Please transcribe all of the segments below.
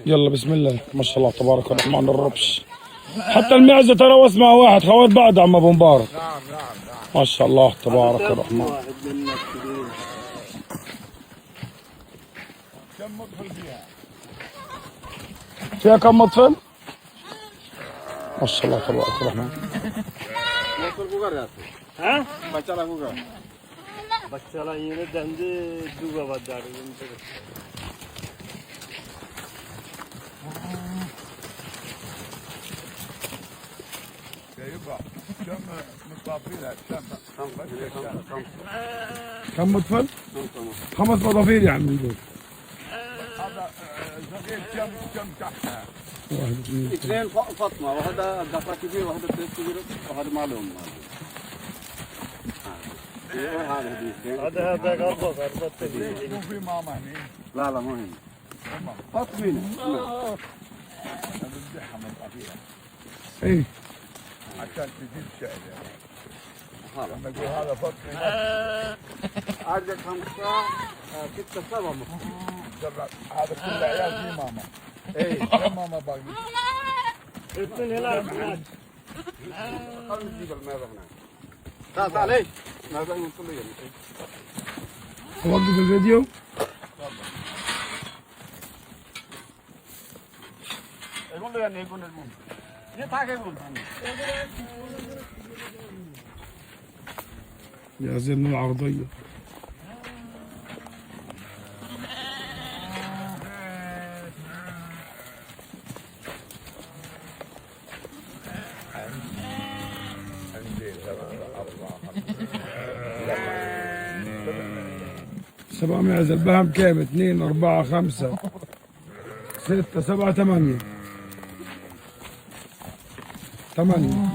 يلا بسم الله ما شاء الله تبارك الرحمن الربش. حتى المعزة ترى واسمها واحد خوات بعد عم ابو مبارك. نعم ما شاء الله تبارك الرحمن. كم مطفل فيها كم مطفل؟ ما شاء الله تبارك الرحمن. ها؟ بچالا yine dendi duga badar. كم مطفل؟ خمس مضافير يا عمي دول. هذا صغير كم تحت؟ اثنين فاطمه وهذا دفع كبير وهذا كبير وهذا معلوم. هذا قربة مو في ماما هني؟ لا مو هنا. فاطمين. بنذبحها مطافيها. ايه عشان تزيد سعر. لما اقول هذا فاطمي عندك 5 6 7 هذا كله عيال في ماما. اي كم ماما باقي؟ اثنين هنا خلينا نجيب الماء هنا. تعال ليش؟ ما باقي من كل يوم. اوقف الفيديو. يقول له يعني يقول المهم. يضحك يقول. يا زين العرضية. سبع معز البهم كام؟ 2 4 5 6 7 8 8.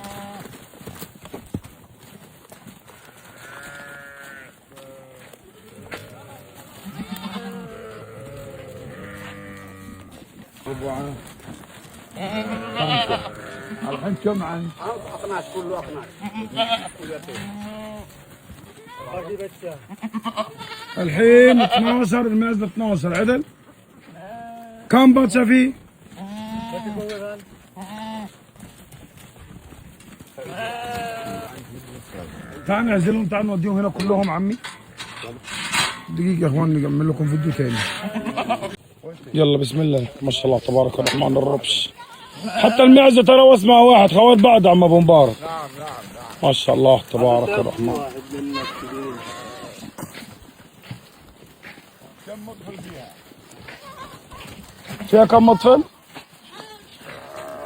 الحين كم عن؟ 12 كله 12. باقي بچه. الحين 12 المعز 12 عدل؟ كم بطشة فيه؟ تعال نعزلهم تعال نوديهم هنا كلهم عمي. دقيقة يا اخوان نكمل لكم فيديو ثاني. يلا بسم الله ما شاء الله تبارك الرحمن الربش. حتى المعزة ترى واسمها واحد خوات بعد عم ابو مبارك. ما شاء الله تبارك الرحمن. كم مطفل فيها؟ فيها كم مطفل؟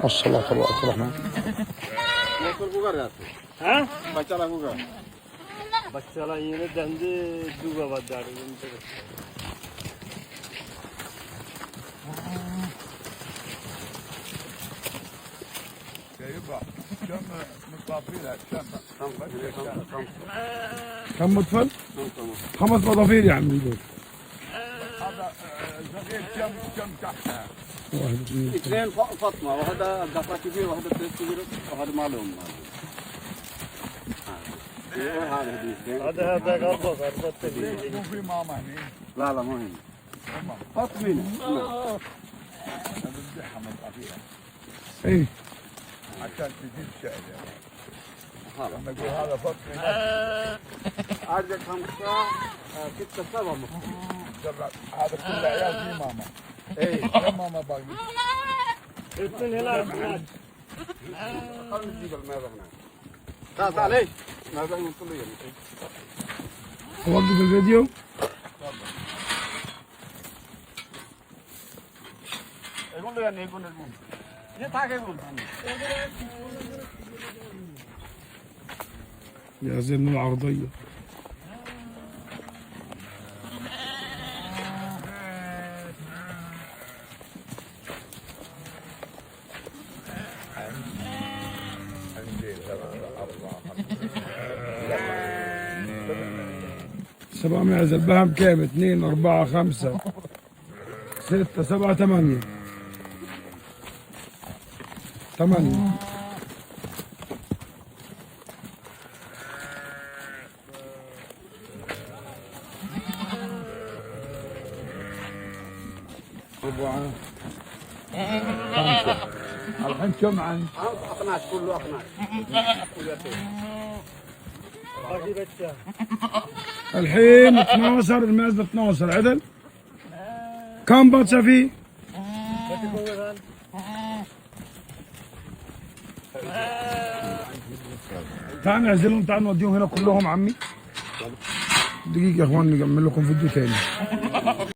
ما شاء الله تبارك الرحمن. ها؟ بچالا بچالا yine dendi duga badar. كم مطافيلها؟ كم مطفل؟ 5 مضافير يا عمي دول. هذا صغير كم تحت؟ اثنين فاطمه وهذا دفع كبير وهذا كبير وهذا معلوم. هذا قربة مو في ماما هني؟ لا مو هنا. فاطمين. بنذبحها مطافيها. ايه عشان تزيد سعر. لما اقول هذا فاطمي عندك 5 6 7 هذا كله عيال في ماما. اي كم ماما باقي؟ اثنين هنا خلينا نجيب الماء هنا. تعال ليش؟ ما باقي من كل يوم. اوقف الفيديو. يقول له يعني يقول المهم. يضحك يقول. يا زين العرضية. سبع معز البهم كام؟ 2 4 5 6 7 8 8. الحين كم عن 12 كله 12 باقي بچه الحين 12 الماز ب 12 عدل. كم بطشه فيه؟ بتكون تعال نعزلهم، تعال نوديهم هنا كلهم عمي. دقيقة يا اخوان نكمل لكم فيديو تاني.